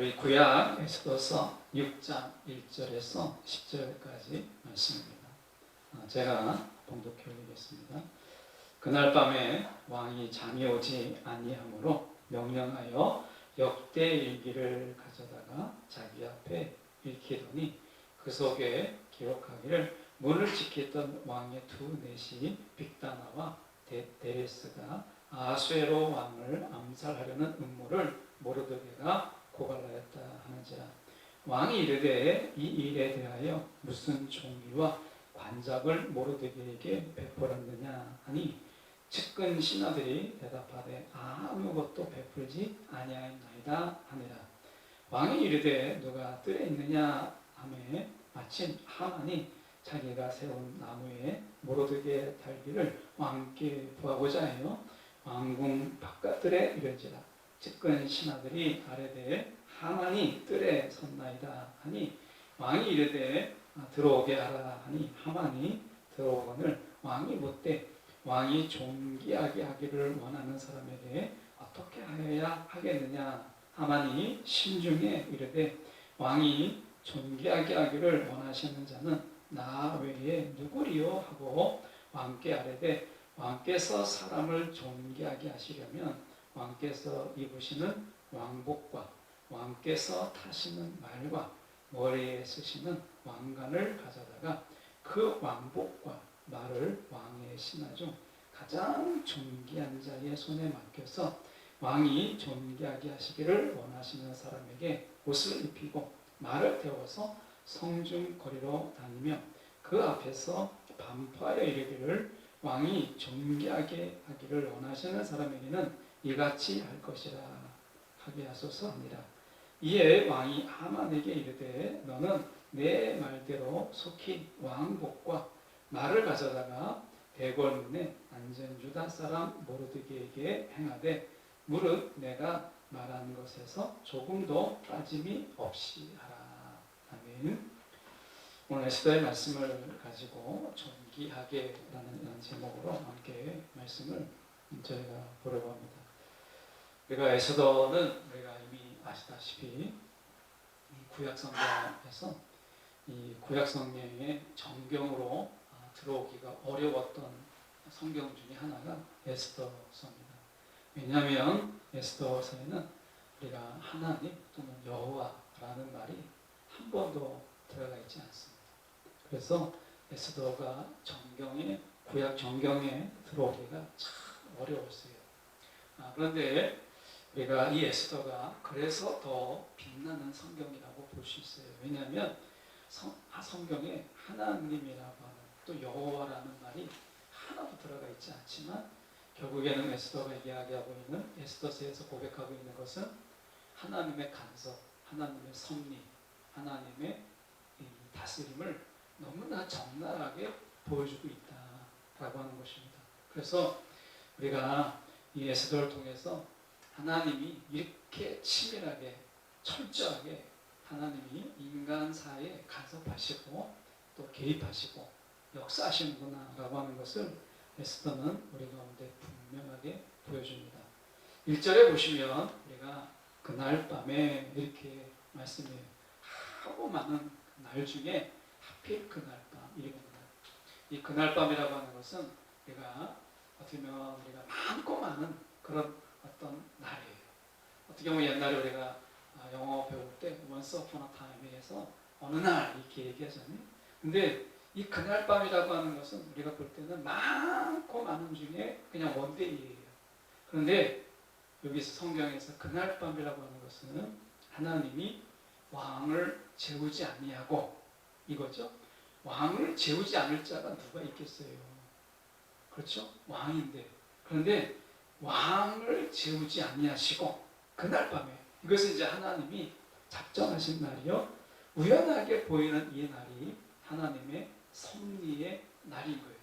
우리 구약 에스더서 6장 1절에서 10절까지 말씀입니다. 제가 봉독해 올리겠습니다. 그날 밤에 왕이 잠이 오지 아니하므로 명령하여 역대일기를 가져다가 자기 앞에 읽히더니 그 속에 기록하기를 문을 지켰던 왕의 두 넷이 빅다나와 데레스가 아수에로 왕을 암살하려는 음모를 모르드게가 고발하였다 하는지라. 왕이 이르되 이 일에 대하여 무슨 종기와 관작을 모르드게에게 베풀었느냐 하니 측근 신하들이 대답하되 아무것도 베풀지 아니하였나이다 하니라. 왕이 이르되 누가 뜰에 있느냐 하매 마침 하만이 자기가 세운 나무에 모르드게 달기를 왕께 구하고자 하여 왕궁 바깥들에 이른지라. 측근 신하들이 아뢰되 하만이 뜰에 섰나이다 하니 왕이 이르되 들어오게 하라 하니 하만이 들어오거늘 왕이 묻되 왕이 존귀하게 하기를 원하는 사람에게 어떻게 하여야 하겠느냐. 하만이 심중에 이르되 왕이 존귀하게 하기를 원하시는 자는 나 외에 누구리요 하고 왕께 아뢰되 왕께서 사람을 존귀하게 하시려면 왕께서 입으시는 왕복과 왕께서 타시는 말과 머리에 쓰시는 왕관을 가져다가 그 왕복과 말을 왕의 신하 중 가장 존귀한 자의 손에 맡겨서 왕이 존귀하게 하시기를 원하시는 사람에게 옷을 입히고 말을 태워서 성중 거리로 다니며 그 앞에서 반포하여 이르기를 왕이 존귀하게 하기를 원하시는 사람에게는 이같이 할 것이라 하게 하소서 하니라. 이에 왕이 하만에게 이르되 너는 내 말대로 속히 왕복과 말을 가져다가 대궐문에 앉은 유다 사람 모르드게에게 행하되 무릇 내가 말한 것에서 조금도 빠짐이 없이 하라. 아멘. 오늘 에스더의 말씀을 가지고 존귀하게라는 이런 제목으로 함께 말씀을 저희가 보려고 합니다. 우리가 에스더는 우리가 이미 아시다시피 구약 성경에서 이 구약 성경의 정경으로 들어오기가 어려웠던 성경 중에 하나가 에스더서입니다. 왜냐하면 에스더서에는 우리가 하나님 또는 여호와라는 말이 한 번도 들어가 있지 않습니다. 그래서 에스더가 정경에 구약 정경에 들어오기가 참 어려웠어요. 그런데 우리가 이 에스더가 그래서 더 빛나는 성경이라고 볼 수 있어요. 왜냐하면 성경에 하나님이라고 하는 또 여호와라는 말이 하나도 들어가 있지 않지만 결국에는 에스더가 이야기하고 있는 에스더서에서 고백하고 있는 것은 하나님의 간섭, 하나님의 섭리, 하나님의 다스림을 너무나 적나라하게 보여주고 있다라고 하는 것입니다. 그래서 우리가 이 에스더를 통해서 하나님이 이렇게 치밀하게 철저하게 하나님이 인간사에 간섭하시고 또 개입하시고 역사하시는구나 라고 하는 것을 에스더는 우리 가운데 분명하게 보여줍니다. 1절에 보시면 우리가 그날 밤에 이렇게 말씀해요. 하고 많은 날 중에 하필 그날 밤이거든요. 이 그날 밤이라고 하는 것은 우리가 어떻게 보면 우리가 많고 많은 그런 어떤 날이에요. 어떻게 보면 옛날에 우리가 영어 배울 때 once upon a time에서 어느 날 이렇게 얘기하잖아요. 근데 이 그날 밤이라고 하는 것은 우리가 볼 때는 많고 많은 중에 그냥 원데이예요. 그런데 여기서 성경에서 그날 밤이라고 하는 것은 하나님이 왕을 재우지 아니하고 이거죠. 왕을 재우지 않을 자가 누가 있겠어요. 그렇죠? 왕인데. 그런데 왕을 재우지 아니하시고 그날 밤에 이것은 이제 하나님이 작정하신 날이요. 우연하게 보이는 이 날이 하나님의 섭리의 날인 거예요.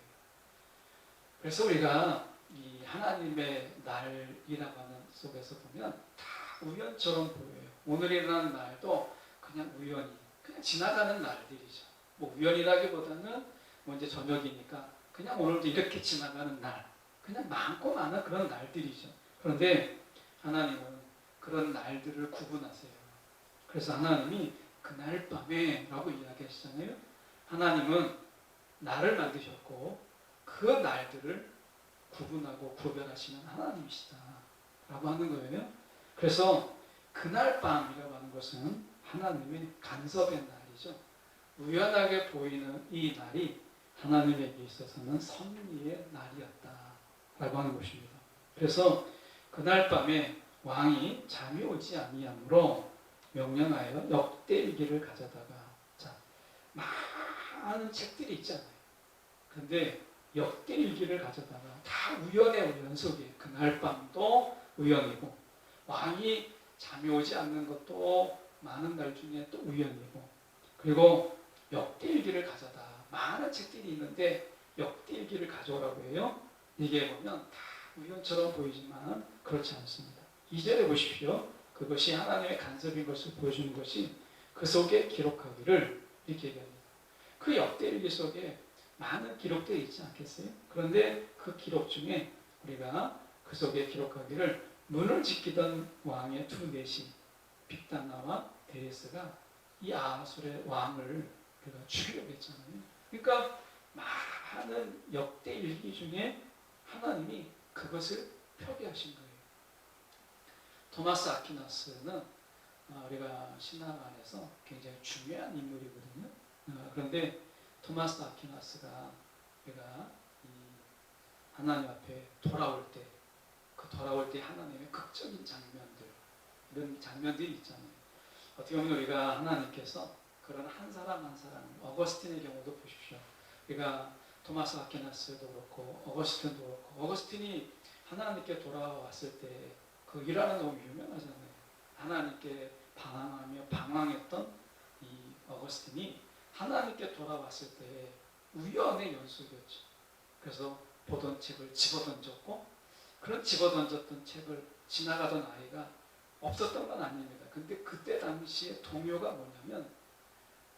그래서 우리가 이 하나님의 날이라고 하는 속에서 보면 다 우연처럼 보여요. 오늘 일어나는 날도 그냥 우연히 그냥 지나가는 날들이죠. 뭐 우연이라기보다는 뭐 이제 저녁이니까 그냥 오늘도 이렇게 지나가는 날, 그냥 많고 많은 그런 날들이죠. 그런데 하나님은 그런 날들을 구분하세요. 그래서 하나님이 그날 밤에 라고 이야기하시잖아요. 하나님은 날을 만드셨고 그 날들을 구분하고 구별하시는 하나님이시다 라고 하는 거예요. 그래서 그날 밤이라고 하는 것은 하나님의 간섭의 날이죠. 우연하게 보이는 이 날이 하나님에게 있어서는 섭리의 날이었다 라고 하는 것입니다. 그래서 그날 밤에 왕이 잠이 오지 아니하므로 명령하여 역대일기를 가져다가, 자, 많은 책들이 있잖아요. 그런데 역대일기를 가져다가 다 우연의 우연 속에, 그날 밤도 우연이고 왕이 잠이 오지 않는 것도 많은 날 중에 또 우연이고, 그리고 역대일기를 가져다, 많은 책들이 있는데 역대일기를 가져오라고 해요. 이게 보면 다 우연처럼 보이지만 그렇지 않습니다. 2절에 보십시오. 그것이 하나님의 간섭인 것을 보여주는 것이 그 속에 기록하기를 이렇게 얘기합니다. 그 역대일기 속에 많은 기록들이 있지 않겠어요? 그런데 그 기록 중에 우리가 그 속에 기록하기를 문을 지키던 왕의 두 넷이 빅단나와 데레스가 이 아하술의 왕을 우리가 죽이려고 했잖아요. 그러니까 많은 역대일기 중에 하나님이 그것을 표기하신 거예요. 토마스 아퀴나스는 우리가 신학 안에서 굉장히 중요한 인물이거든요. 그런데 토마스 아퀴나스가 우리가 하나님 앞에 돌아올 때, 그 돌아올 때 하나님의 극적인 장면들, 이런 장면들이 있잖아요. 어떻게 보면 우리가 하나님께서 그런 한 사람 한 사람, 어거스틴의 경우도 보십시오. 우리가 토마스 아퀴나스도 그렇고 어거스틴도 그렇고, 어거스틴이 하나님께 돌아왔을 때 그 일화는 너무 유명하잖아요. 하나님께 방황하며 방황했던 이 어거스틴이 하나님께 돌아왔을 때 우연의 연속이었죠. 그래서 보던 책을 집어던졌고, 그런 집어던졌던 책을 지나가던 아이가 없었던 건 아닙니다. 근데 그때 당시에 동요가 뭐냐면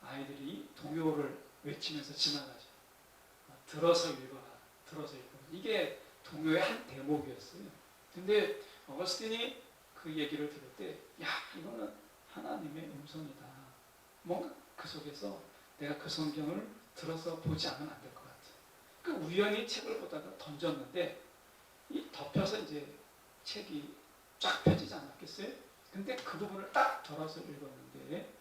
아이들이 동요를 외치면서 지나가죠. 들어서 읽어라, 들어서 읽어라. 이게 동요의 한 대목이었어요. 근데 어거스틴이 그 얘기를 들을 때, 야, 이거는 하나님의 음성이다. 뭔가 그 속에서 내가 그 성경을 들어서 보지 않으면 안 될 것 같아. 그 우연히 책을 보다가 던졌는데 이 덮여서 이제 책이 쫙 펴지지 않았겠어요? 근데 그 부분을 딱 덜어서 읽었는데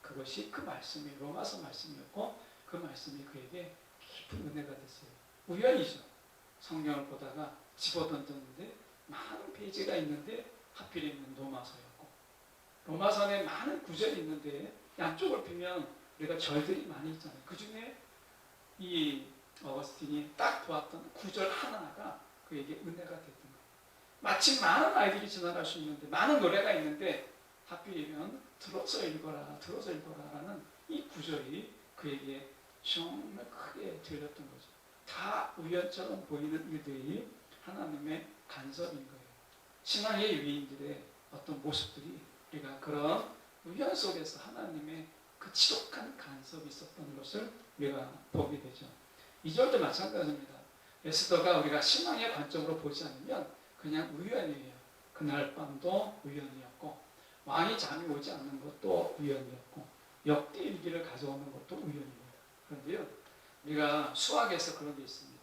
그것이 그 말씀이 로마서 말씀이었고, 그 말씀이 그에게 깊은 은혜가 됐어요. 우연이죠. 성경을 보다가 집어던졌는데 많은 페이지가 있는데 하필이면 로마서였고, 로마서에 많은 구절이 있는데 양쪽을 펴면 우리가 절들이 많이 있잖아요. 그 중에 이 어거스틴이 딱 보았던 구절 하나가 그에게 은혜가 됐던 거예요. 마침 많은 아이들이 지나갈 수 있는데, 많은 노래가 있는데 하필이면 들어서 읽어라, 들어서 읽어라라는 이 구절이 그에게 정말 크게 들렸던 거죠. 다 우연처럼 보이는 일들이 하나님의 간섭인 거예요. 신앙의 위인들의 어떤 모습들이 우리가 그런 우연 속에서 하나님의 그 지독한 간섭이 있었던 것을 우리가 보게 되죠. 2절도 마찬가지입니다. 에스더가 우리가 신앙의 관점으로 보지 않으면 그냥 우연이에요. 그날 밤도 우연이었고, 왕이 잠이 오지 않는 것도 우연이었고, 역대일기를 가져오는 것도 우연입니다. 그런데요, 우리가 수학에서 그런 게 있습니다.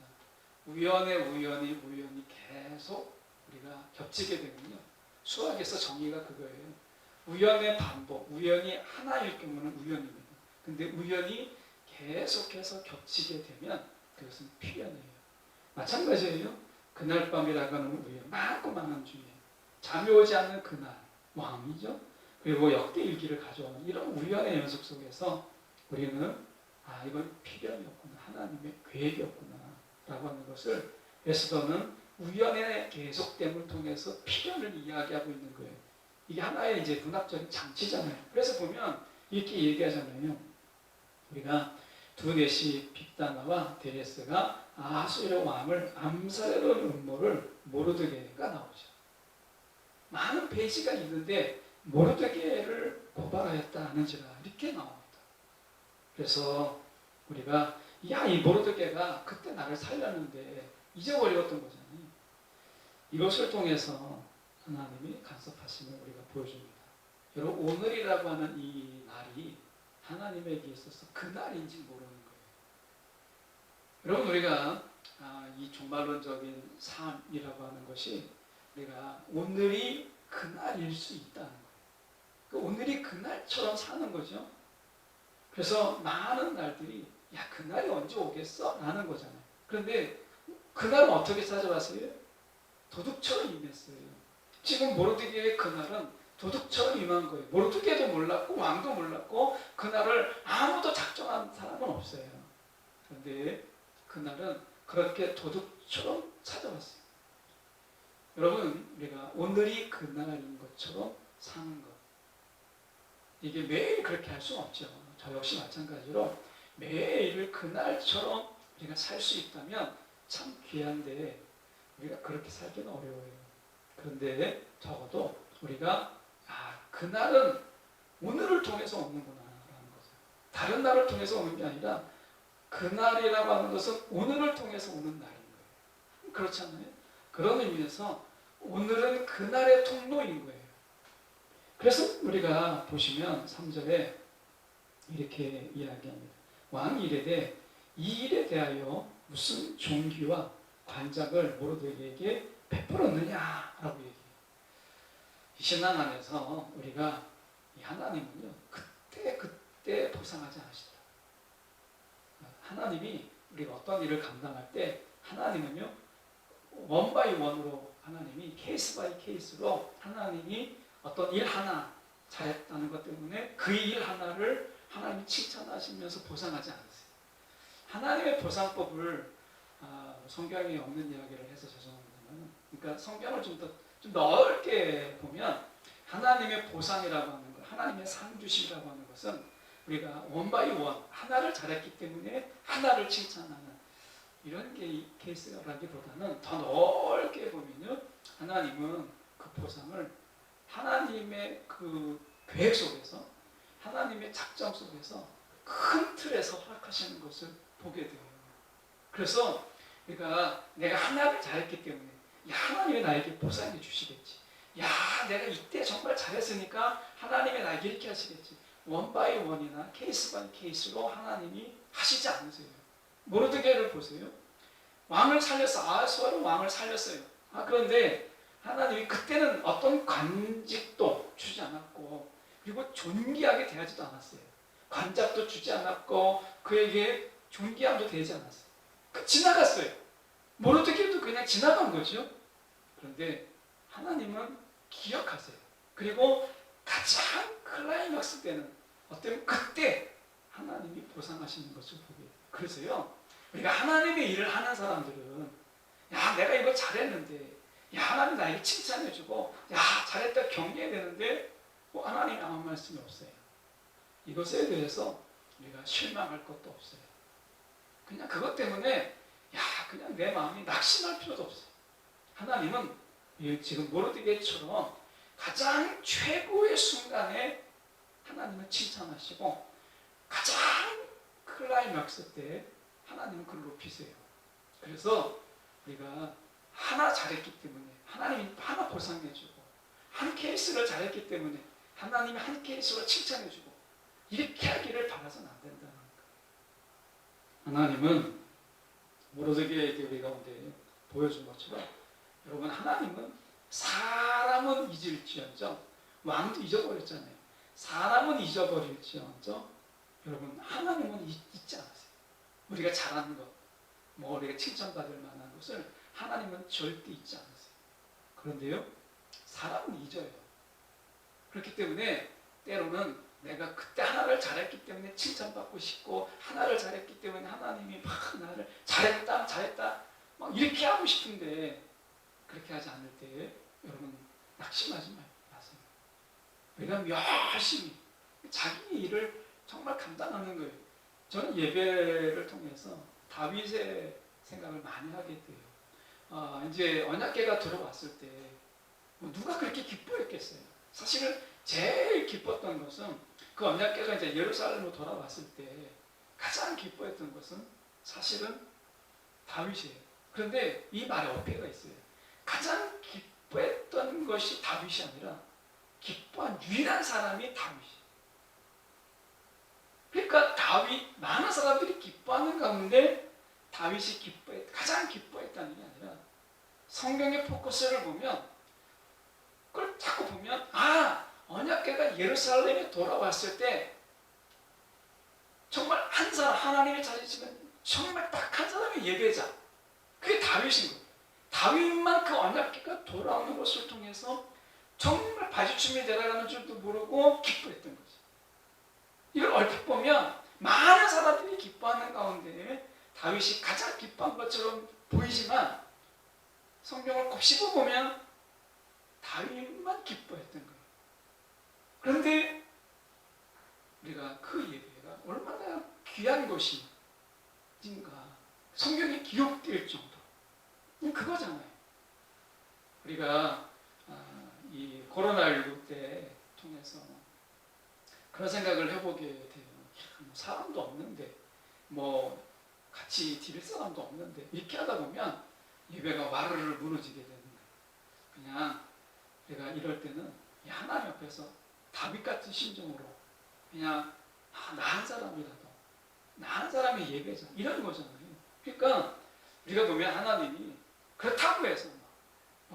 우연의 우연이 계속 우리가 겹치게 되면요, 수학에서 정의가 그거예요. 우연의 반복, 우연이 하나일 경우는 우연입니다. 근데 우연이 계속해서 겹치게 되면 그것은 필연이에요. 마찬가지예요. 그날 밤이라고 하는 우연, 많고 많은 중에 잠이 오지 않는 그날, 왕이죠. 그리고 역대일기를 가져오는 이런 우연의 연속 속에서 우리는 이건 필연이었구나, 하나님의 계획이었구나 라고 하는 것을 에스더는 우연의 계속됨을 통해서 필연을 이야기하고 있는 거예요. 이게 하나의 이제 문학적인 장치잖아요. 그래서 보면 이렇게 얘기하잖아요. 우리가 두 넷이 빅다나와 데레스가 아하수의 왕을 암살하려는 음모를 모르드게가 나오죠. 많은 페이지가 있는데 모르드게를 고발하였다 하는지라 이렇게 나옵니다. 그래서 우리가 이 모르드게가 그때 나를 살렸는데 잊어버렸던 거잖아요. 이것을 통해서 하나님이 간섭하심을 우리가 보여줍니다. 여러분 오늘이라고 하는 이 날이 하나님에게 있어서 그 날인지 모르는 거예요. 여러분 우리가 이 종말론적인 삶이라고 하는 것이 우리가 오늘이 그날일 수 있다는 거예요. 오늘이 그날처럼 사는 거죠. 그래서 많은 날들이 야 그날이 언제 오겠어? 라는 거잖아요. 그런데 그날은 어떻게 찾아왔어요? 도둑처럼 임했어요. 지금 모르드게의 그날은 도둑처럼 임한 거예요. 모르드게도 몰랐고 왕도 몰랐고 그날을 아무도 작정한 사람은 없어요. 그런데 그날은 그렇게 도둑처럼 찾아왔어요. 여러분 우리가 오늘이 그날인 것처럼 사는 것, 이게 매일 그렇게 할 수는 없죠. 저 역시 마찬가지로 매일을 그날처럼 우리가 살 수 있다면 참 귀한데 우리가 그렇게 살기는 어려워요. 그런데 적어도 우리가 그날은 오늘을 통해서 오는구나 라는 거죠. 다른 날을 통해서 오는 게 아니라 그날이라고 하는 것은 오늘을 통해서 오는 날인 거예요. 그렇지 않나요? 그런 의미에서 오늘은 그날의 통로인 거예요. 그래서 우리가 보시면 3절에 이렇게 이야기합니다. 왕이 이르되 이 일에 대하여 무슨 존귀와 관작을 모르드게에게 베풀었느냐라고 얘기해요. 이 신앙 안에서 우리가 이 하나님은요 그때 보상하지 않으시더라. 하나님이 우리가 어떤 일을 감당할 때 하나님은요 원 바이 원으로 하나님이 케이스 바이 케이스로 하나님이 어떤 일 하나 잘했다는 것 때문에 그 일 하나를 하나님이 칭찬하시면서 보상하지 않으세요. 하나님의 보상법을 성경에 없는 이야기를 해서 죄송합니다만, 그러니까 성경을 좀 넓게 보면 하나님의 보상이라고 하는 것, 하나님의 상 주심이라고 하는 것은 우리가 원 바이 원 하나를 잘했기 때문에 하나를 칭찬하는 이런 케이스라기보다는 더 넓게 보면요, 하나님은 그 보상을 하나님의 그 계획 속에서, 하나님의 작정 속에서 큰 틀에서 허락하시는 것을 보게 돼요. 그래서 그러니까 내가 하나를 잘했기 때문에 하나님이 나에게 보상해 주시겠지. 야, 내가 이때 정말 잘했으니까 하나님이 나에게 이렇게 하시겠지. 원 바이 원이나 케이스 바이 케이스로 하나님이 하시지 않으세요. 모르드게를 보세요. 왕을 살렸어. 아하스와로 왕을 살렸어요. 그런데 하나님이 그때는 어떤 관직도 주지 않았고, 그리고 존귀하게 대하지도 않았어요. 관작도 주지 않았고 그에게 존귀함도 되지 않았어요. 지나갔어요. 모르드게도 그냥 지나간 거죠. 그런데 하나님은 기억하세요. 그리고 가장 클라이막스 때는 어때요? 그때 하나님이 보상하시는 것을 보게 돼요. 그래서요, 우리가 하나님의 일을 하는 사람들은 야, 내가 이거 잘했는데, 야, 하나님 나에게 칭찬해주고, 야, 잘했다 격려해야 되는데 하나님 아무 말씀이 없어요. 이것에 대해서 우리가 실망할 것도 없어요. 그냥 그것 때문에 그냥 내 마음이 낙심할 필요도 없어요. 하나님은 지금 모르드게처럼 가장 최고의 순간에 하나님을 칭찬하시고 가장 클라이막스 때 하나님은 그를 높이세요. 그래서 우리가 하나 잘했기 때문에 하나님이 하나 보상해주고, 한 케이스를 잘했기 때문에 하나님이 한 케이스로 칭찬해주고, 이렇게 하기를 바라서는 안 된다는 거예요. 하나님은 모르드게에게 우리 가운데 보여준 것처럼, 여러분 하나님은 사람은 잊을지언정, 왕도 잊어버렸잖아요. 사람은 잊어버릴지언정 여러분 하나님은 잊지 않으세요. 우리가 잘하는 것, 우리가 칭찬받을 만한 것을 하나님은 절대 잊지 않으세요. 그런데요, 사람은 잊어요. 그렇기 때문에 때로는 내가 그때 하나를 잘했기 때문에 칭찬받고 싶고, 하나를 잘했기 때문에 하나님이 막 나를 잘했다 막 이렇게 하고 싶은데, 그렇게 하지 않을 때 여러분 낙심하지 마세요. 우리가 열심히 자기 일을 정말 감당하는 거예요. 저는 예배를 통해서 다윗의 생각을 많이 하게 돼요. 이제 언약궤가 들어왔을 때 누가 그렇게 기뻐했겠어요? 사실은 제일 기뻤던 것은 그 언약궤가 이제 예루살렘으로 돌아왔을 때 가장 기뻐했던 것은 사실은 다윗이에요. 그런데 이 말에 어폐가 있어요. 가장 기뻐했던 것이 다윗이 아니라 기뻐한 유일한 사람이 다윗이. 그러니까 많은 사람들이 기뻐하는 가운데 다윗이 가장 기뻐했다는 게 아니라 성경의 포커스를 보면 그걸 자꾸 보면 언약궤가 예루살렘에 돌아왔을 때 정말 한 사람 하나님의 자리지만 정말 딱 한 사람의 예배자 그게 다윗인 거예요. 다윗만 그 언약궤가 돌아오는 것을 통해서 정말 바지춤이 내려가는 줄도 모르고 기뻐했던 거죠. 이걸 얼핏 보면 많은 사람들이 기뻐하는 가운데 다윗이 가장 기뻐한 것처럼 보이지만 성경을 꼭 씹어보면 다윗만 기뻐했던 거예요. 그런데 우리가 그 예배가 얼마나 귀한 것인가 성경에 기록될 정도 그거잖아요. 우리가 이 코로나19 때 통해서 그런 생각을 해보게 돼요. 사람도 없는데 같이 드릴 사람도 없는데 이렇게 하다 보면 예배가 와르르 무너지게 되는 거예요. 그냥 내가 이럴 때는 하나님 앞에서 다윗 같은 심정으로 그냥 나 한 사람이라도 나 한 사람의 예배자 이런 거잖아요. 그러니까 우리가 보면 하나님이 그렇다고 해서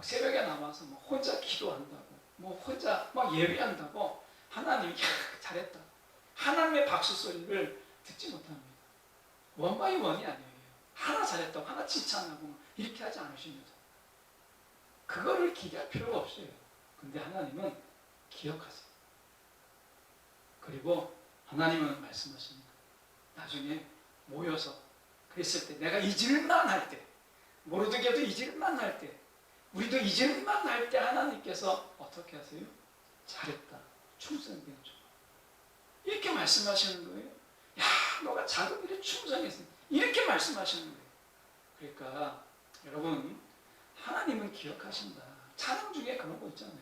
새벽에 나와서 혼자 기도한다고 혼자 예배한다고 하나님이 잘했다 하나님의 박수 소리를 듣지 못합니다. 원바이원이 아니에요. 하나 잘했다고 하나 칭찬하고 이렇게 하지 않으십니다. 그거를 기대할 필요가 없어요. 근데 하나님은 기억하세요. 그리고 하나님은 말씀하십니다. 나중에 모여서 그랬을 때 내가 잊을만 할 때 모르드게도 잊을만 할 때 우리도 잊을만 할 때 하나님께서 어떻게 하세요? 잘했다. 충성된 종. 이렇게 말씀하시는 거예요. 야, 너가 작은 일에 충성했어. 이렇게 말씀하시는 거예요. 그러니까 여러분 하나님은 기억하신다. 찬양 중에 그런 거 있잖아요.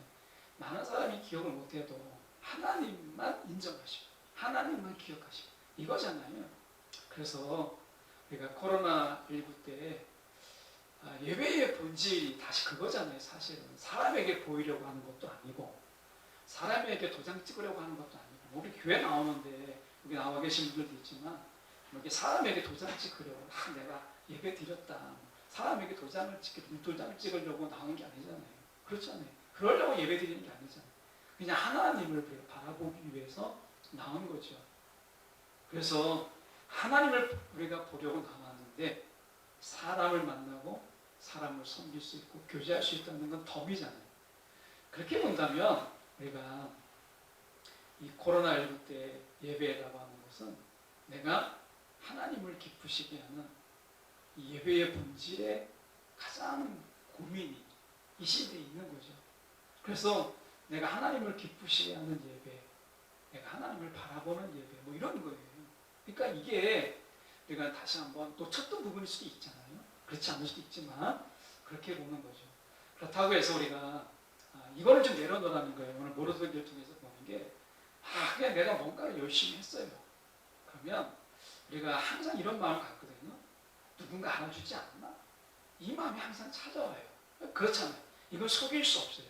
많은 사람이 기억을 못해도 하나님만 인정하시고 하나님만 기억하시고 이거잖아요. 그래서 우리가 코로나19 때 예배의 본질이 다시 그거잖아요. 사실은 사람에게 보이려고 하는 것도 아니고 사람에게 도장 찍으려고 하는 것도 아니고 우리 교회 나오는데 여기 나와 계신 분들도 있지만 이렇게 사람에게 도장 찍으려고 내가 예배 드렸다 사람에게 도장을 찍으려고 나온 게 아니잖아요. 그렇잖아요. 그러려고 예배 드리는 게 아니잖아요. 그냥 하나님을 바라보기 위해서 나온 거죠. 그래서 하나님을 우리가 보려고 나왔는데 사람을 만나고 사람을 섬길 수 있고 교제할 수 있다는 건 덤이잖아요. 그렇게 본다면 우리가 이 코로나19 때 예배라고 하는 것은 내가 하나님을 기쁘시게 하는 이 예배의 본질에 가장 고민이 이 시대에 있는 거죠. 그래서 내가 하나님을 기쁘시게 하는 예배, 내가 하나님을 바라보는 예배, 이런 거예요. 그러니까 이게 우리가 다시 한번 놓쳤던 부분일 수도 있잖아요. 그렇지 않을 수도 있지만 그렇게 보는 거죠. 그렇다고 해서 우리가 이거를 좀 내려놓으라는 거예요. 오늘 모르드게를 통해서 보는 게 그냥 내가 뭔가를 열심히 했어요. 그러면 우리가 항상 이런 마음을 갖거든요. 누군가 알아주지 않나? 이 마음이 항상 찾아와요. 그렇잖아요. 이건 속일 수 없어요.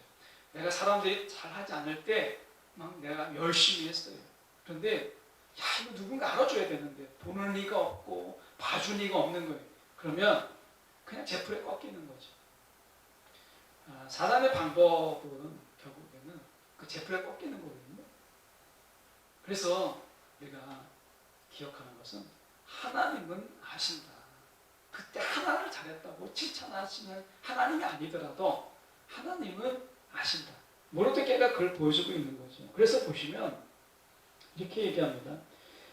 내가 사람들이 잘하지 않을 때 막 내가 열심히 했어요. 그런데 이거 누군가 알아줘야 되는데 보는 리가 없고 봐줄 리가 없는 거예요. 그러면 그냥 제풀에 꺾이는 거죠. 사단의 방법은 결국에는 그 제풀에 꺾이는 거거든요. 그래서 우리가 기억하는 것은 하나님은 아신다. 그때 하나를 잘했다고 칭찬하시는 하나님이 아니더라도 하나님은 아신다. 모르드게가 그걸 보여주고 있는 거죠. 그래서 보시면 이렇게 얘기합니다.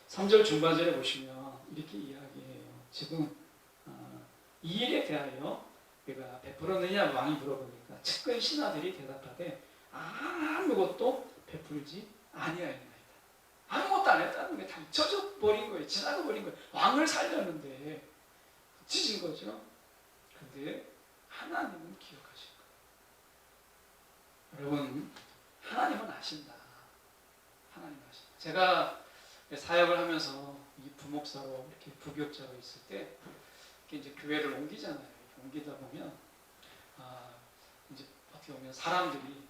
3절 중반절에 보시면 이렇게 이야기해요. 지금 이 일에 대하여 우리가 베풀었느냐 왕이 물어보니까 측근 신하들이 대답하되 아무것도 베풀지 아니하였나이다. 아무것도 안 했다는 게 다 잊혀져 버린 거예요. 지나가 버린 거예요. 왕을 살렸는데 잊혀진 거죠. 그런데 하나님은 기억하실 거예요. 여러분 하나님은 아신다. 하나님 아신다. 제가 사역을 하면서 이 부목사로 이렇게 부교육자로 있을 때 이제 교회를 옮기잖아요. 옮기다 보면 이제 어떻게 보면 사람들이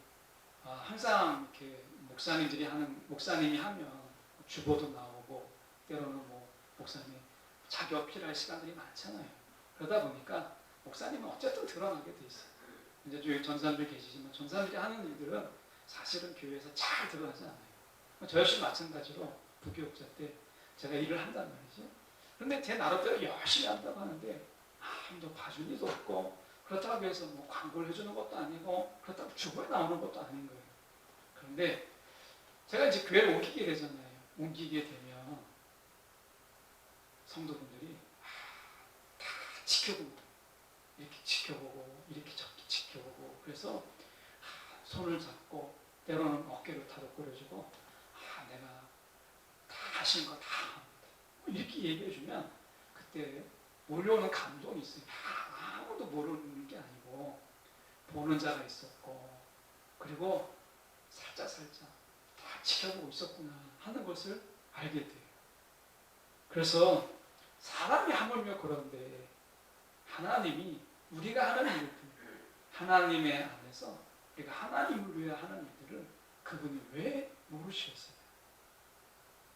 항상 이렇게 목사님이 하면 주보도 나오고 때로는 뭐 목사님 자기 어필할 시간들이 많잖아요. 그러다 보니까 목사님은 어쨌든 드러나게 돼 있어요. 이제 저희 전사님들 계시지만 전사님들이 하는 일들은 사실은 교회에서 잘 드러나지 않아요. 저 역시 마찬가지로 부교육자 때 제가 일을 한단 말이죠. 그런데 제 나름대로 열심히 한다고 하는데 아무도 봐준 이도 없고 그렇다고 해서 뭐 광고를 해주는 것도 아니고 그렇다고 주보에 나오는 것도 아닌 거예요. 그런데 제가 이제 교회를 옮기게 되잖아요. 옮기게 되면 성도분들이 다 지켜보고 이렇게 지켜보고 이렇게 지켜보고 그래서 손을 잡고 때로는 어깨를 다독거려주고 내가 다 하신 거 다 합니다. 이렇게 얘기해주면 그때 몰려오는 감동이 있어요. 아무도 모르는 게 아니고 보는 자가 있었고 그리고 살짝 다 지켜보고 있었구나 하는 것을 알게 돼요. 그래서 사람이 하물며 그런데 하나님이 우리가 하는 일들 하나님의 안에서 우리가 하나님을 위해 하는 일들을 그분이 왜 모르셨어요?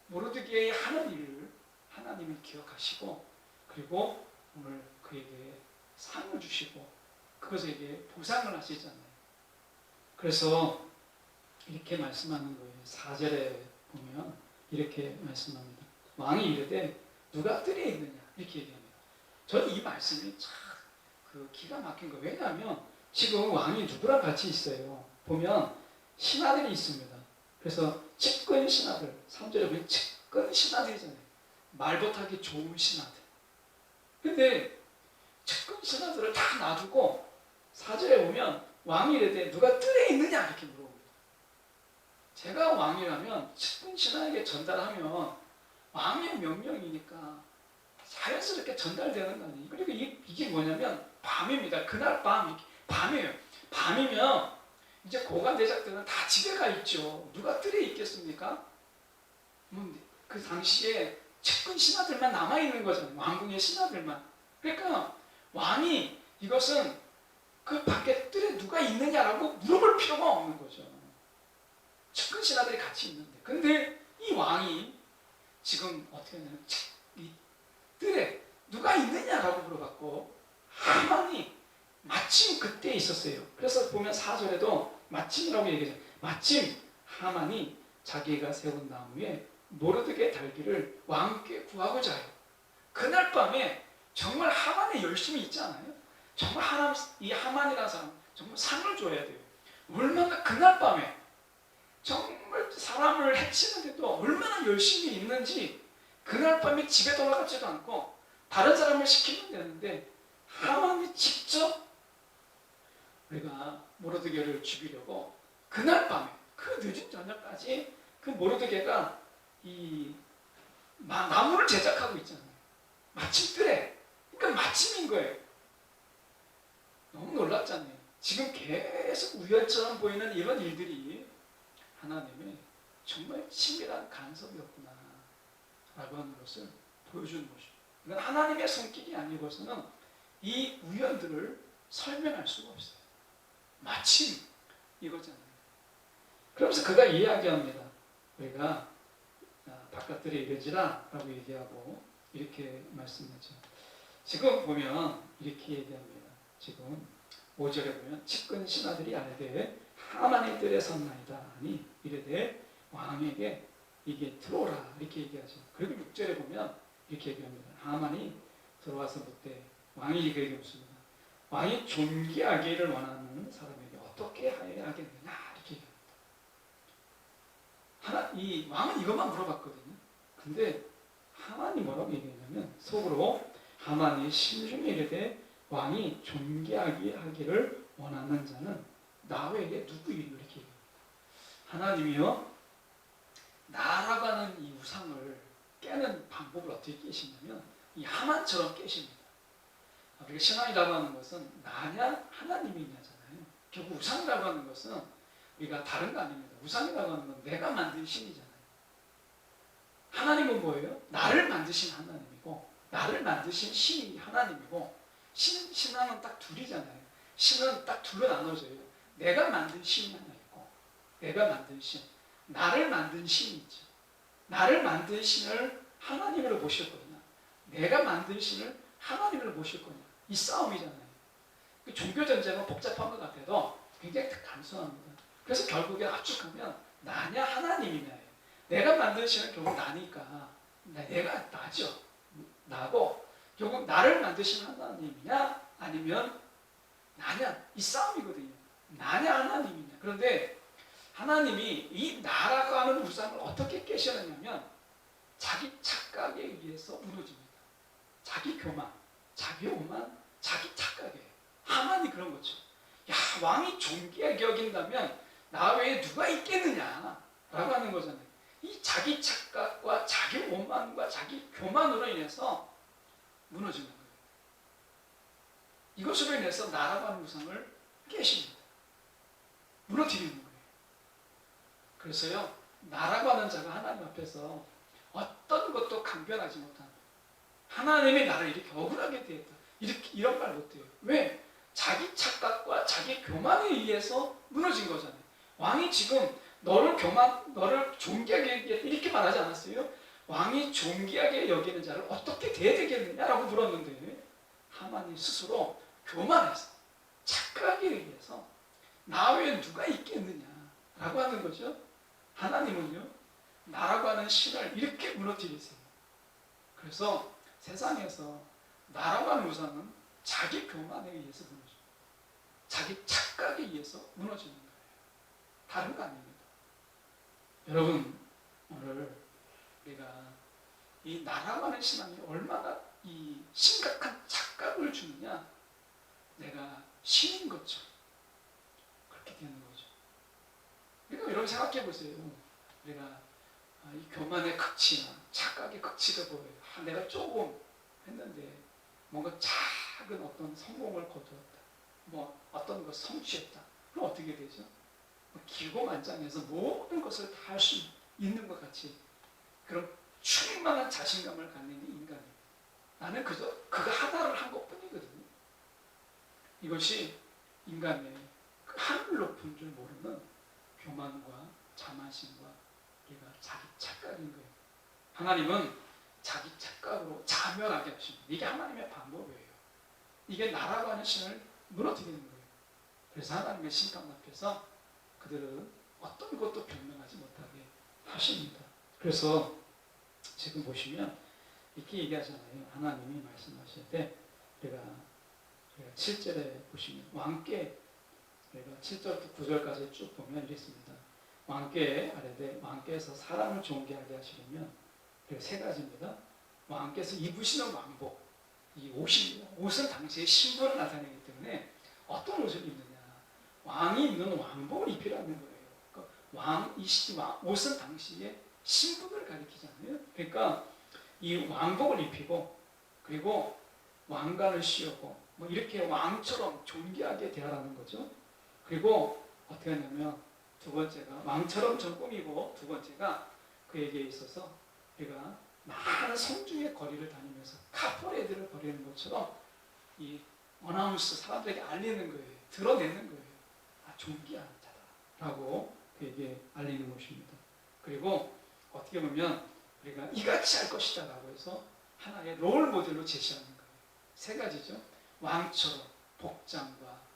모르드게의 하는 일을 하나님이 기억하시고 그리고 오늘 그에게 상을 주시고 그것에게 보상을 하시잖아요. 그래서 이렇게 말씀하는 거예요. 4절에 보면 이렇게 말씀합니다. 왕이 이르되 누가 뜰에 있느냐 이렇게 얘기합니다. 저는 이 말씀이 참 기가 막힌 거예요. 왜냐하면 지금 왕이 누구랑 같이 있어요. 보면 신하들이 있습니다. 그래서 측근 신하들 3절에 보면 측근 신하들이잖아요. 말 못하기 좋은 신하들. 근데 측근 신하들을 다 놔두고 4절에 보면 왕이 이르되 누가 뜰에 있느냐 이렇게 물어봅니다. 제가 왕이라면 측근 신하에게 전달하면 왕의 명령이니까 자연스럽게 전달되는 거 아니에요. 그리고 이게 뭐냐면 밤입니다. 그날 밤이에요. 밤이면 이제 고관대작들은 다 집에 가 있죠. 누가 뜰에 있겠습니까? 그 당시에 측근 신하들만 남아있는 거잖아요. 왕궁의 신하들만. 그러니까 왕이 이것은 그 밖에 뜰에 누가 있느냐라고 물어볼 필요가 없는 거죠. 측근 신하들이 같이 있는데. 근데 이 왕이 지금 어떻게 하냐면 이 뜰에 누가 있느냐라고 물어봤고 하만이 마침 그때 있었어요. 그래서 보면 4절에도 마침이라고 얘기해요. 마침 하만이 자기가 세운 나무에 모르드게 달기를 왕께 구하고자 해요. 그날 밤에 정말 하만이 열심히 있지 않아요? 정말 이 하만이라는 사람 정말 상을 줘야 돼요. 얼마나 그날 밤에 정말 사람을 해치는데도 얼마나 열심히 있는지 그날 밤에 집에 돌아가지도 않고 다른 사람을 시키면 되는데 하만이 직접 우리가 모르드게를 죽이려고 그날 밤에 그 늦은 저녁까지 그 모르드게가 이 나무를 제작하고 있잖아요. 마침 뜰에. 그러니까 마침인 거예요. 너무 놀랍잖아요. 지금 계속 우연처럼 보이는 이런 일들이 하나님의 정말 친밀한 간섭이었구나 라고 하는 것을 보여주는 것이죠. 이건 하나님의 손길이 아니고서는 이 우연들을 설명할 수가 없어요. 마침 이거잖아요. 그러면서 그가 이야기합니다. 우리가 바깥들에 이르지라 라고 얘기하고 이렇게 말씀하죠. 지금 보면 이렇게 얘기합니다. 지금 5절에 보면 측근 신하들이 아뢰되 하만의 뜰에 섰나이다 하니 이르되 왕에게 이게 들어오라 이렇게 얘기하죠. 그리고 6절에 보면 이렇게 얘기합니다. 하만이 들어와서 묻되 왕이 그에게 묻습니다. 왕이 존귀하기를 원하는 사람에게 어떻게 하여야 하겠느냐 이렇게 얘기합니다. 이 왕은 이것만 물어봤거든요. 근데 하만이 뭐라고 얘기했냐면 속으로 하만이 심중에 이르되 왕이 존귀하게 하기를 원하는 자는 나 외에 누구이요 이렇게 얘기합니다. 하나님이요 나라고 하는 이 우상을 깨는 방법을 어떻게 깨시냐면 이 하만처럼 깨십니다. 우리가 신앙이라고 하는 것은 나냐 하나님이냐잖아요. 결국 우상이라고 하는 것은 우리가 다른 거 아닙니다. 우상이라고 하는 건 내가 만든 신이잖아요. 하나님은 뭐예요? 나를 만드신 하나님이고 나를 만드신 신이 하나님이고 신앙은 딱 둘이잖아요. 신은 딱 둘로 나눠져요. 내가 만든 신이 하나 있고 내가 만든 신, 나를 만든 신이 있죠. 나를 만든 신을 하나님으로 모실 거냐, 내가 만든 신을 하나님으로 모실 거냐, 이 싸움이잖아요. 종교 전쟁은 복잡한 것 같아도 굉장히 단순합니다. 그래서 결국에 압축하면 나냐 하나님이냐예요. 내가 만든 신은 결국 나니까 내가 나죠. 나고 결국 나를 만드신 하나님이냐 아니면 나냐, 이 싸움이거든요. 나냐 하나님이냐. 그런데 하나님이 이 나라고 하는 우상을 어떻게 깨시느냐면 자기 착각에 의해서 무너집니다. 자기 교만, 자기 오만, 자기 착각이에요. 하만이 그런 거죠. 야, 왕이 존귀하게 여긴다면 나 외에 누가 있겠느냐 라고 하는 거잖아요. 이 자기 착각과 자기 오만과 자기 교만으로 인해서 무너지는 거예요. 이것으로 인해서 나라고 하는 우상을 깨십니다. 무너뜨리는 거예요. 그래서요, 나라고 하는 자가 하나님 앞에서 어떤 것도 강변하지 못한, 하나님이 나를 이렇게 억울하게 대했다, 이런 말 못해요. 왜? 자기 착각과 자기 교만에 의해서 무너진 거잖아요. 왕이 지금 너를 존귀하게 이렇게 말하지 않았어요? 왕이 존귀하게 여기는 자를 어떻게 대해야 되겠느냐라고 물었는데 하만이 스스로 교만해서 착각에 의해서 나 외에 누가 있겠느냐라고 하는 거죠. 하나님은요, 나라고 하는 신을 이렇게 무너뜨리세요. 그래서 세상에서 나라고 하는 우상은 자기 교만에 의해서 무너집니다. 자기 착각에 의해서 무너지는 거예요. 다른 거 아닙니다. 여러분, 오늘 우리가 이 나라고 하는 신앙이 얼마나 이 심각한 착각을 주느냐, 내가 신인 것처럼 그렇게 되는 거죠. 우리가 여러분 생각해 보세요. 우리가 이 교만의 극치나 착각의 극치가 보여요. 내가 조금 했는데 뭔가 작은 어떤 성공을 거두었다, 뭐 어떤 것 성취했다. 그럼 어떻게 되죠? 기고만장해서 모든 것을 다 할 수 있는 것 같이 그런 충만한 자신감을 갖는 인간이에요. 나는 그저 그거 하나를 한 것뿐이거든요. 이것이 인간의 하늘 높은 줄 모르는 교만과 자만심과 우리가 자기 착각인 거예요. 하나님은 자기 착각으로 자멸하게 하십니다. 이게 하나님의 방법이에요. 이게 나라고 하는 신을 무너뜨리는 거예요. 그래서 하나님의 심판 앞에서 그들은 어떤 것도 변명하지 못하게 하십니다. 그래서 지금 보시면 이렇게 얘기하잖아요. 하나님이 말씀하실 때 우리가 7절에 보시면 왕께, 우리가 7절부터 9절까지 쭉 보면 이랬습니다. 왕께 아래되 왕께서 사람을 존귀하게 하시려면 세 가지입니다. 왕께서 입으시는 왕복, 이 옷입니다. 옷은 당시의 신분을 나타내기 때문에 어떤 옷을 입느냐, 왕이 입는 왕복을 입히라는 거예요. 그러니까 옷은 당시의 신분을 가리키잖아요. 그러니까 이 왕복을 입히고, 그리고 왕관을 씌우고, 뭐 이렇게 왕처럼 존귀하게 대하라는 거죠. 그리고 어떻게 하냐면 두 번째가 왕처럼 전 꾸미고, 두 번째가 그에게 있어서 우리가 많은 성중의 거리를 다니면서 카포레드를 벌이는 것처럼 이 어나운스, 사람들에게 알리는 거예요. 드러내는 거예요. 아, 존귀한 자다라고 그에게 알리는 것입니다. 그리고 어떻게 보면 우리가 이같이 할 것이다 라고 해서 하나의 롤 모델로 제시하는 거예요. 세 가지죠. 왕처럼 복장과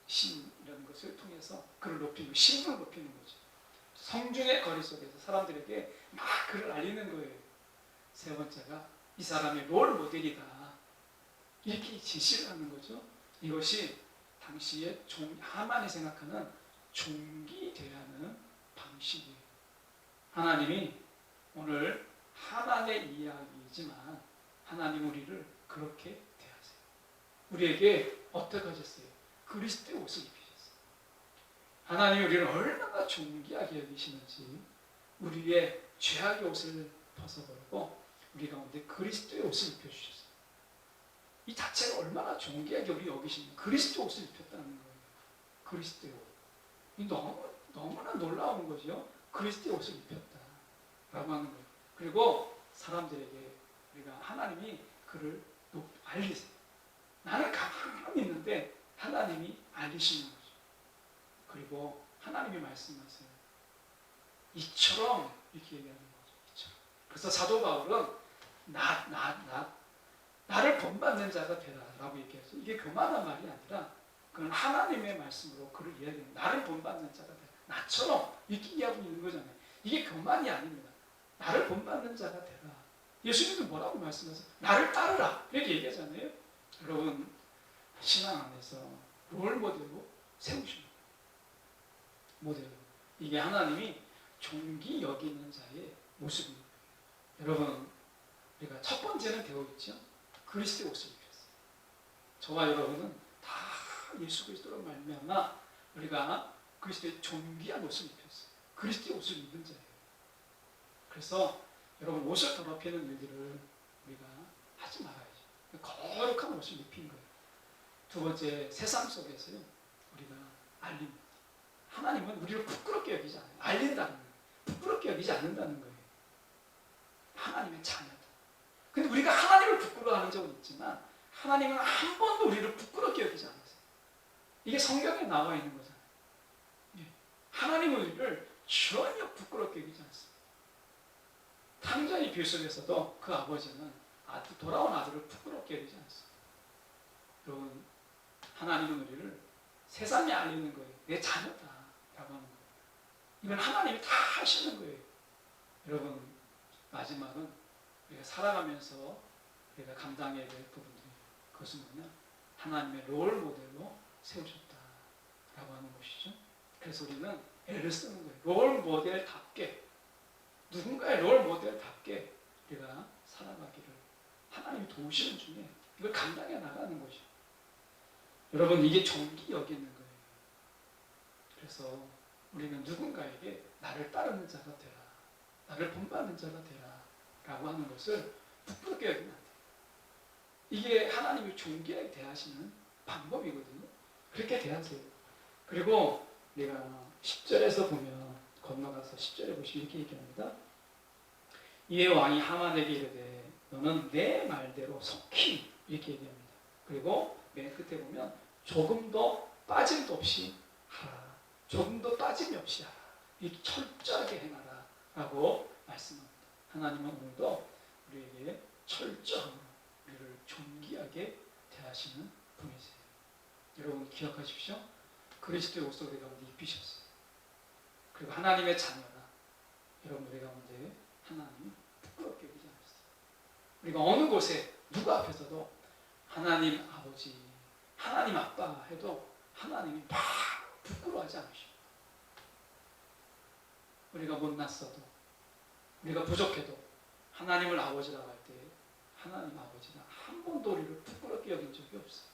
신 이런 것을 통해서 그를 높이고 신분을 높이는 거죠. 성중의 거리 속에서 사람들에게 막 그를 알리는 거예요. 세 번째가 이 사람의 롤 모델이다, 이렇게 제시를 하는 거죠. 이것이 당시에 하만이 생각하는 존귀되어야 하는 방식이에요. 하나님이 오늘 하만의 이야기이지만 하나님 우리를 그렇게 대하세요. 우리에게 어떻게 하셨어요? 그리스도의 옷을 입히셨어요. 하나님이 우리를 얼마나 존귀하게 여기시는지 우리의 죄악의 옷을 벗어버리고 우리 가운데 그리스도의 옷을 입혀주셨어요. 이 자체가 얼마나 존귀하게 우리 여기시는 그리스도 옷을 입혔다는 거예요. 그리스도의 옷. 이 너무나 놀라운 거죠. 그리스도의 옷을 입혔다라고 하는 거예요. 그리고 사람들에게 우리가 하나님이 그를 알리세요. 나는 가만히 있는데 하나님이 알리시는 거죠. 그리고 하나님이 말씀하세요. 이처럼 이렇게 얘기하는 거죠. 이처럼. 그래서 사도 바울은 나를 본받는 자가 되라 라고 얘기해서 이게 교만한 말이 아니라 그건 하나님의 말씀으로 그를 이야기해요. 나를 본받는 자가 되라. 나처럼 이렇게 이야기하고 있는 거잖아요. 이게 교만이 아닙니다. 나를 본받는 자가 되라. 예수님도 뭐라고 말씀하세요? 나를 따르라 이렇게 얘기하잖아요. 여러분 신앙 안에서 롤 모델로 세우십니다. 모델로. 이게 하나님이 존귀 여기는 자의 모습입니다. 여러분 우리가 첫 번째는 되어 있죠. 그리스도의 옷을 입혔어요. 저와 여러분은 다 예수 그리스도로 말미암아 우리가 그리스도의 존귀한 옷을 입혔어요. 그리스도의 옷을 입은 자예요. 그래서 여러분 옷을 더럽히는 일들을 우리가 하지 말아야죠. 거룩한 옷을 입힌 거예요. 두 번째, 세상 속에서요 우리가 알립니다. 하나님은 우리를 부끄럽게 여기지 않아요. 알린다는 거예요. 부끄럽게 여기지 않는다는 거예요. 하나님의 자녀다. 근데 우리가 하나님을 부끄러워하는 적은 있지만 하나님은 한 번도 우리를 부끄럽게 여기지 않으세요. 이게 성경에 나와 있는 거잖아요. 하나님은 우리를 전혀 부끄럽게 여기지 않습니다. 탕자의 비유 속에서도 그 아버지는 돌아온 아들을 부끄럽게 여기지 않습니다. 여러분 하나님은 우리를 세상에 알리는 거예요. 내 자녀다 라고 하는 거예요. 이건 하나님이 다 하시는 거예요. 여러분 마지막은 우리가 살아가면서 우리가 감당해야 될 부분들이 그것은 뭐냐? 하나님의 롤 모델로 세우셨다라고 하는 것이죠. 그래서 우리는 애를 쓰는 거예요. 롤 모델답게 누군가의 롤 모델답게 우리가 살아가기를 하나님이 도우시는 중에 이걸 감당해 나가는 거죠. 여러분 이게 존귀 여기는 거예요. 그래서 우리는 누군가에게 나를 따르는 자가 되라, 나를 본받는 자가 되라 라고 하는 것을 부끄럽게 여기면 안 돼요. 이게 하나님이 존귀하게 대하시는 방법이거든요. 그렇게 대하세요. 그리고 내가 10절에서 보면 건너가서 10절에 보시면 이렇게 얘기합니다. 이에 왕이 하만에게 이르되 너는 내 말대로 속히 이렇게 얘기합니다. 그리고 맨 끝에 보면 조금도 빠짐도 없이 하라. 조금도 빠짐이 없이 하라. 이렇게 철저하게 행하라 라고 말씀합니다. 하나님은 오늘도 우리에게 철저함으로 우리를 존귀하게 대하시는 분이세요. 여러분 기억하십시오. 그리스도의 옷을 우리 가운데 입히셨어요. 그리고 하나님의 자녀라. 여러분 우리 가운데 하나님이 부끄럽게 여기지 않았어요. 우리가 어느 곳에 누구 앞에서도 하나님 아버지, 하나님 아빠 해도 하나님이 막 부끄러워하지 않으십니다. 우리가 못났어도 우리가 부족해도 하나님을 아버지라고 할 때 하나님 아버지는 한 번도 우리를 부끄럽게 여긴 적이 없어요.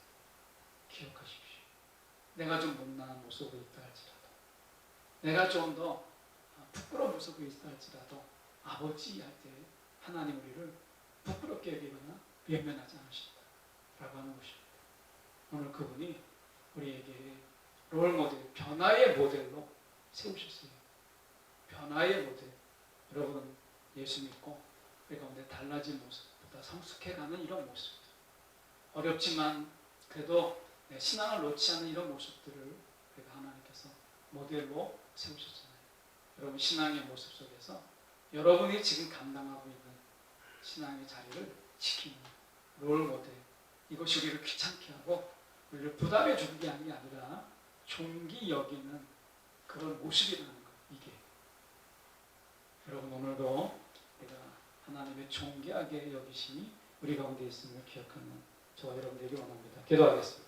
기억하십시오. 내가 좀 못난 모습으로 있다 할지라도 내가 좀 더 부끄러운 모습으로 있다 할지라도 아버지 할 때 하나님 우리를 부끄럽게 여기거나 외면하지 않으신다 라고 하는 것입니다. 오늘 그분이 우리에게 롤모델, 변화의 모델로 세우셨어요. 변화의 모델. 여러분 예수 믿고 우리 가운데 달라진 모습보다 성숙해가는 이런 모습들, 어렵지만 그래도 내 신앙을 놓지 않는 이런 모습들을 우리가 하나님께서 모델로 세우셨잖아요. 여러분 신앙의 모습 속에서 여러분이 지금 감당하고 있는 신앙의 자리를 지키는 롤 모델, 이것이 우리를 귀찮게 하고 우리를 부담해 주는 게 아니라 존귀 여기는 그런 모습이라는 것. 이게 여러분 오늘도 우리가 하나님의 존귀하게 여기심이 우리 가운데 있음을 기억하는 저와 여러분 되기 원합니다. 기도하겠습니다.